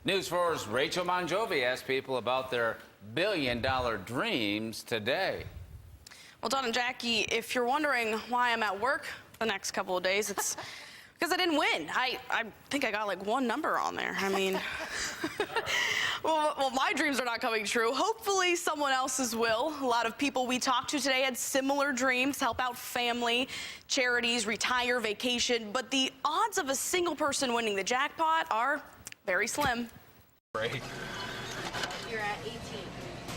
News 4's Rachel Mongiovi asked people about their billion-dollar dreams today. Well, Don and Jackie, if you're wondering why I'm at work the next couple of days, it's because I didn't win. I think I got like one number on there. I mean, well, my dreams are not coming true. Hopefully someone else's will. A lot of people we talked to today had similar dreams, help out family, charities, retire, vacation, but the odds of a single person winning the jackpot are very slim. Right. You're at 18.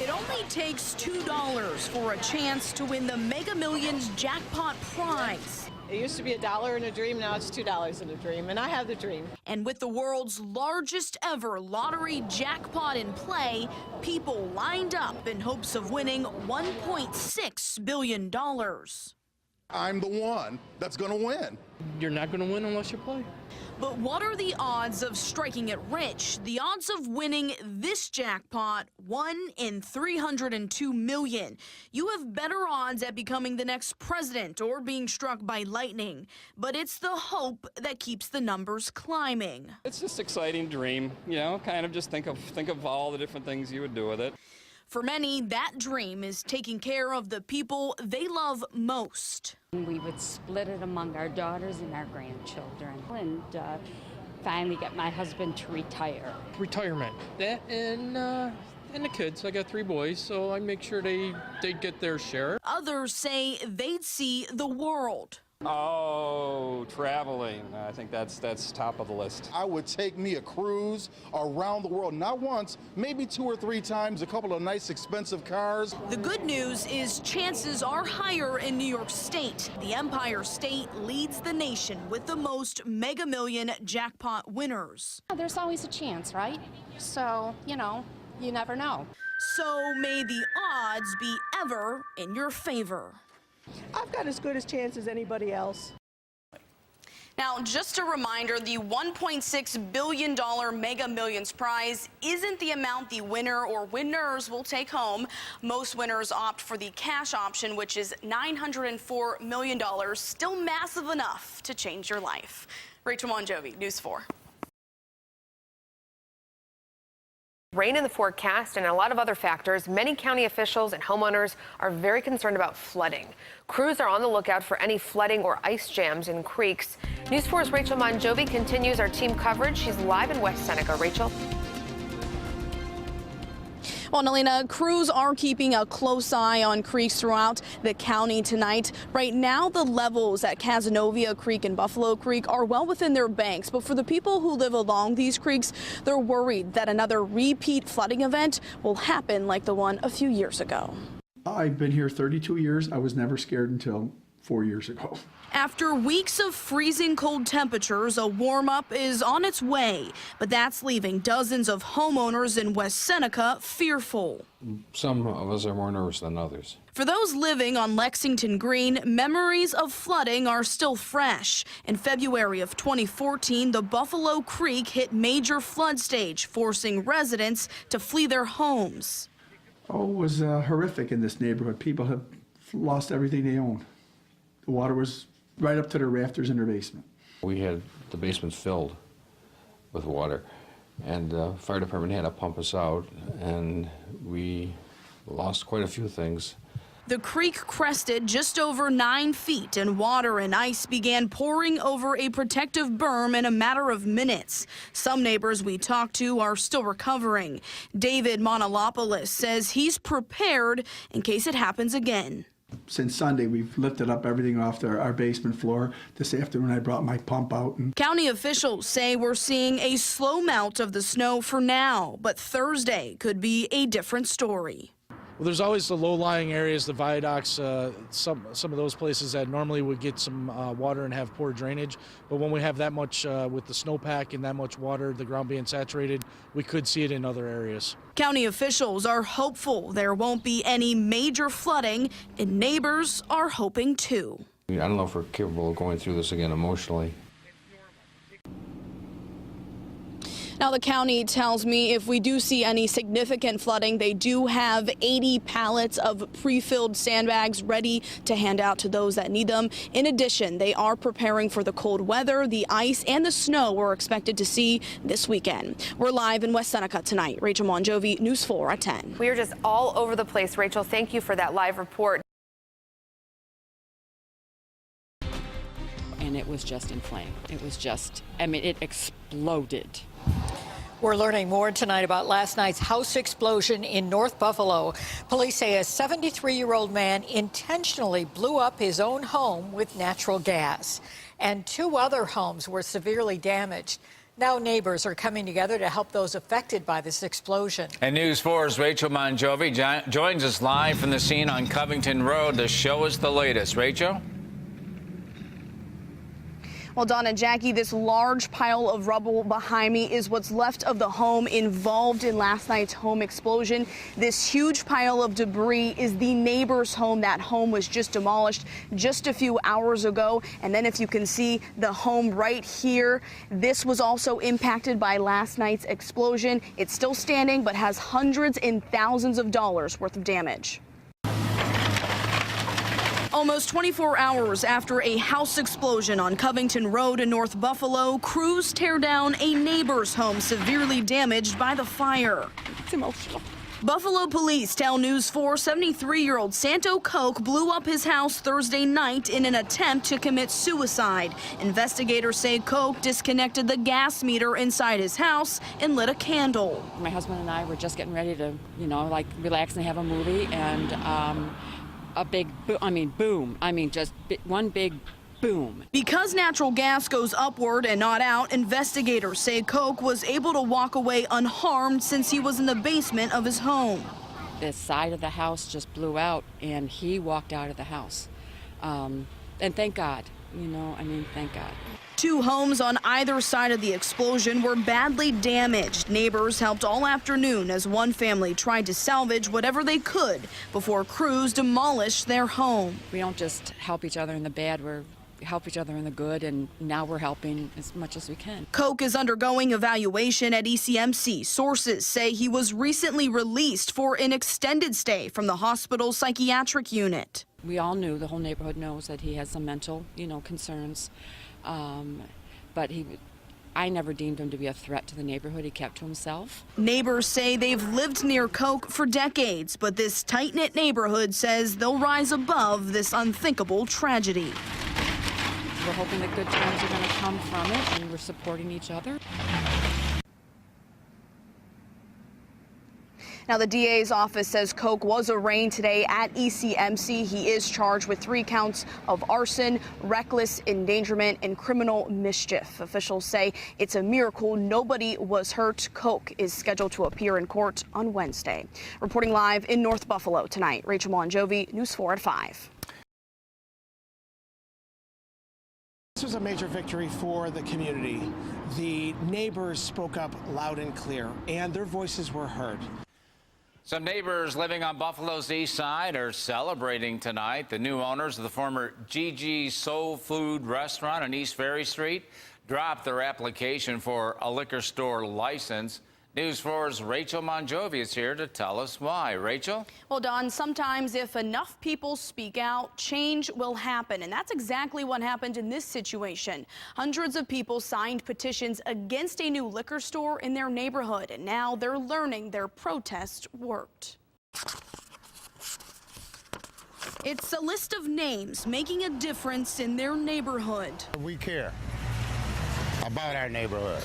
It only takes $2 for a chance to win the Mega Millions jackpot prize. It used to be $1 in a dream, now it's $2 in a dream, and I have the dream. And with the world's largest ever lottery jackpot in play, people lined up in hopes of winning $1.6 billion. I'm the one that's going to win. You're not going to win unless you play. But what are the odds of striking it rich? The odds of winning this jackpot, 1 in 302 million. You have better odds at becoming the next president or being struck by lightning. But it's the hope that keeps the numbers climbing. It's just an exciting dream, you know, kind of just think of all the different things you would do with it. For many, that dream is taking care of the people they love most. We would split it among our daughters and our grandchildren, and finally get my husband to retire. Retirement. That and the kids. I got 3 boys, so I make sure they get their share. Others say they'd see the world. Oh, traveling. I think that's top of the list. I would take me a cruise around the world, not once, maybe 2 or 3 times, a couple of nice expensive cars. The good news is chances are higher in New York State. The Empire State leads the nation with the most Mega Million jackpot winners. There's always a chance, right? So, you know, you never know. So may the odds be ever in your favor. I've got as good a chance as anybody else. Now, just a reminder, the $1.6 billion Mega Millions prize isn't the amount the winner or winners will take home. Most winners opt for the cash option, which is $904 million, still massive enough to change your life. Rachel Mongiovi, News 4. Rain in the forecast and a lot of other factors, many county officials and homeowners are very concerned about flooding. Crews are on the lookout for any flooding or ice jams in creeks. News 4's Rachel Mongiovi continues our team coverage. She's live in West Seneca. Rachel. Well, Nalina, crews are keeping a close eye on creeks throughout the county tonight. Right now, the levels at Cazenovia Creek and Buffalo Creek are well within their banks. But for the people who live along these creeks, they're worried that another repeat flooding event will happen like the one a few years ago. I've been here 32 years. I was never scared until 4 years ago. After weeks of freezing cold temperatures, a warm-up is on its way, but that's leaving dozens of homeowners in West Seneca fearful. Some of us are more nervous than others. For those living on Lexington Green, memories of flooding are still fresh. In February of 2014, the Buffalo Creek hit major flood stage, forcing residents to flee their homes. Oh, it was horrific in this neighborhood. People have lost everything they own. The water was right up to their rafters in their basement. We had the basement filled with water, and the fire department had to pump us out, and we lost quite a few things. The creek crested just over 9 feet, and water and ice began pouring over a protective berm in a matter of minutes. Some neighbors we talked to are still recovering. David Monolopoulos says he's prepared in case it happens again. Since Sunday, we've lifted up everything off our basement floor. This afternoon, I brought my pump out. County officials say we're seeing a slow melt of the snow for now, but Thursday could be a different story. Well, there's always the low-lying areas, the viaducts, some of those places that normally would get some water and have poor drainage. But when we have that much with the snowpack and that much water, the ground being saturated, we could see it in other areas. County officials are hopeful there won't be any major flooding, and neighbors are hoping too. I don't know if we're capable of going through this again emotionally. Now, the county tells me if we do see any significant flooding, they do have 80 pallets of pre-filled sandbags ready to hand out to those that need them. In addition, they are preparing for the cold weather, the ice, and the snow we're expected to see this weekend. We're live in West Seneca tonight. Rachel Mongiovi, News 4 at 10. We are just all over the place. Rachel, thank you for that live report. And it was just in flame. It was just, I mean, it exploded. We're learning more tonight about last night's house explosion in North Buffalo. Police say a 73-year-old man intentionally blew up his own home with natural gas. And 2 other homes were severely damaged. Now neighbors are coming together to help those affected by this explosion. And News 4's Rachel Mongiovi joins us live from the scene on Covington Road to show us the latest. Rachel? Well, Don and Jackie, this large pile of rubble behind me is what's left of the home involved in last night's home explosion. This huge pile of debris is the neighbor's home. That home was just demolished just a few hours ago. And then if you can see the home right here, this was also impacted by last night's explosion. It's still standing, but has hundreds and thousands of dollars worth of damage. Almost 24 hours after a house explosion on Covington Road in North Buffalo, crews tear down a neighbor's home severely damaged by the fire. It's emotional. Buffalo police tell News 4 73-year-old Santo Koch blew up his house Thursday night in an attempt to commit suicide. Investigators say Koch disconnected the gas meter inside his house and lit a candle. My husband and I were just getting ready to, like relax and have a movie, and a big, boom. Just one big boom. Because natural gas goes upward and not out, investigators say Koch was able to walk away unharmed since he was in the basement of his home. The side of the house just blew out, and he walked out of the house. And thank God, thank God. 2 homes on either side of the explosion were badly damaged. Neighbors helped all afternoon as one family tried to salvage whatever they could before crews demolished their home. We don't just help each other in the bad, we help each other in the good, and now we're helping as much as we can. Koch is undergoing evaluation at ECMC. Sources say he was recently released for an extended stay from the hospital's psychiatric unit. We all knew, the whole neighborhood knows, that he has some mental, concerns. But I never deemed him to be a threat to the neighborhood. He kept to himself. Neighbors say they've lived near Koch for decades, but this tight-knit neighborhood says they'll rise above this unthinkable tragedy. We're hoping that good times are going to come from it, and we're supporting each other. Now, the DA's office says Koch was arraigned today at ECMC. He is charged with 3 counts of arson, reckless endangerment, and criminal mischief. Officials say it's a miracle nobody was hurt. Koch is scheduled to appear in court on Wednesday. Reporting live in North Buffalo tonight, Rachel Mongiovi, News 4 at 5. This was a major victory for the community. The neighbors spoke up loud and clear, and their voices were heard. Some neighbors living on Buffalo's east side are celebrating tonight. The new owners of the former Gigi's Soul Food restaurant on East Ferry Street dropped their application for a liquor store license. News 4's Rachel Mongiovi is here to tell us why. Rachel? Well, Don, sometimes if enough people speak out, change will happen. And that's exactly what happened in this situation. Hundreds of people signed petitions against a new liquor store in their neighborhood. And now they're learning their protest worked. It's a list of names making a difference in their neighborhood. We care about our neighborhood.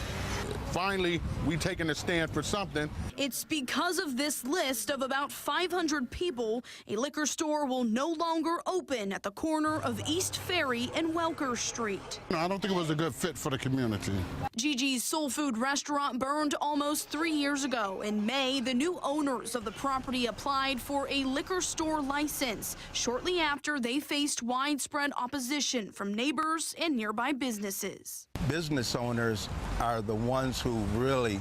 Finally, we've taken a stand for something. It's because of this list of about 500 people, a liquor store will no longer open at the corner of East Ferry and Welker Street. I don't think it was a good fit for the community. Gigi's Soul Food restaurant burned almost 3 years ago. In May, the new owners of the property applied for a liquor store license. Shortly after, they faced widespread opposition from neighbors and nearby businesses. Business owners are the ones who really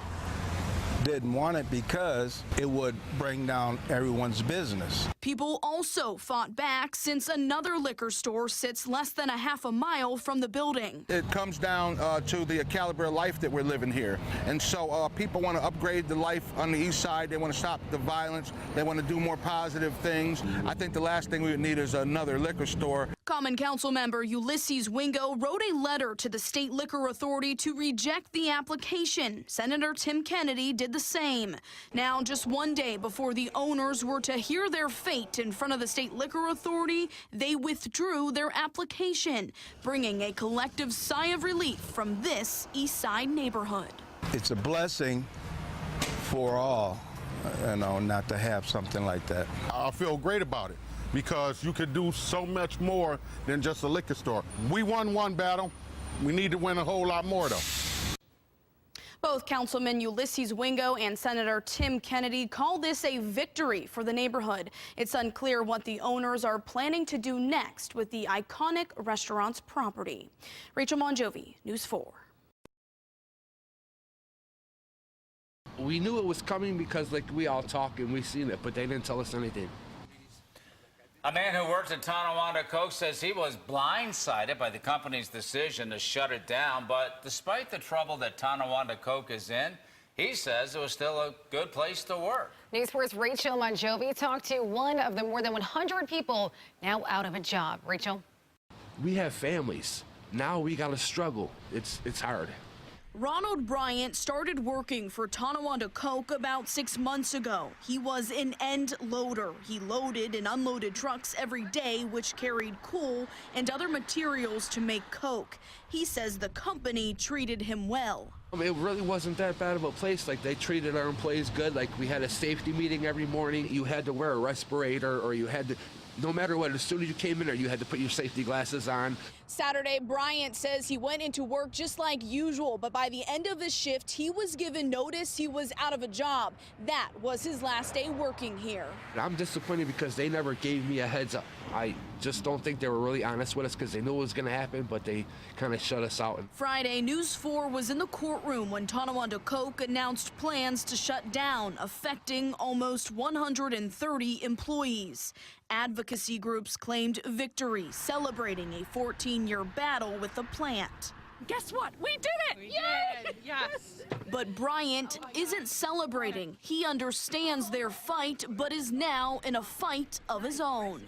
didn't want it because it would bring down everyone's business. People also fought back since another liquor store sits less than a half a mile from the building. It comes down to the caliber of life that we're living here. And so people want to upgrade the life on the east side. They want to stop the violence. They want to do more positive things. I think the last thing we would need is another liquor store. Common Council member Ulysses Wingo wrote a letter to the State Liquor Authority to reject the application. Senator Tim Kennedy did the same. Now, just one day before the owners were to hear their fate in front of the State Liquor Authority, they withdrew their application, bringing a collective sigh of relief from this East Side neighborhood. It's a blessing for all, not to have something like that. I feel great about it because you could do so much more than just a liquor store. We won one battle. We need to win a whole lot more, though. Both Councilman Ulysses Wingo and Senator Tim Kennedy call this a victory for the neighborhood. It's unclear what the owners are planning to do next with the iconic restaurant's property. Rachel Mongiovi, News 4. We knew it was coming because we all talk and we seen it, but they didn't tell us anything. A man who worked at Tonawanda Coke says he was blindsided by the company's decision to shut it down. But despite the trouble that Tonawanda Coke is in, he says it was still a good place to work. News 4's Rachel Mongiovi talked to one of the more than 100 people now out of a job. Rachel? We have families. Now we got to struggle. It's hard. Ronald Bryant started working for Tonawanda Coke about 6 months ago. He was an end loader. He loaded and unloaded trucks every day, which carried coal and other materials to make Coke. He says the company treated him well. It really wasn't that bad of a place. They treated our employees good. We had a safety meeting every morning. You had to wear a respirator, or you had to, no matter what, as soon as you came in there, you had to put your safety glasses on. Saturday, Bryant says he went into work just like usual, but by the end of his shift, he was given notice he was out of a job. That was his last day working here. I'm disappointed because they never gave me a heads up. I just don't think they were really honest with us because they knew it was going to happen, but they kind of shut us out. Friday, News 4 was in the courtroom when Tonawanda Coke announced plans to shut down, affecting almost 130 employees. Advocacy groups claimed victory, celebrating a 14-year battle with the plant. Guess what? We did it! Yay! Yes! But Bryant isn't celebrating. He understands their fight, but is now in a fight of his own.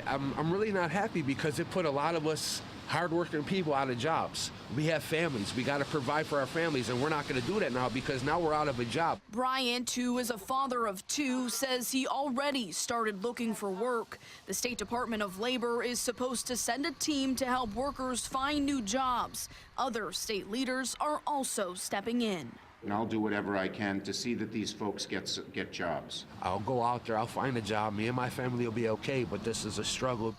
I'm really not happy because it put a lot of us hardworking people out of jobs. We have families. We got to provide for our families, and we're not going to do that now because now we're out of a job. Bryant, who is a father of two, says he already started looking for work. The State Department of Labor is supposed to send a team to help workers find new jobs. Other state leaders are also stepping in. And I'll do whatever I can to see that these folks get jobs. I'll go out there, I'll find a job. Me and my family will be okay, but this is a struggle.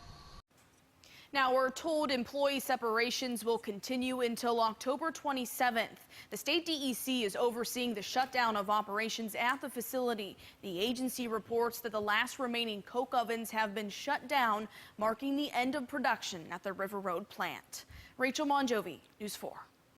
Now, we're told employee separations will continue until October 27th. The state DEC is overseeing the shutdown of operations at the facility. The agency reports that the last remaining Coke ovens have been shut down, marking the end of production at the River Road plant. Rachel Mongiovi, News 4.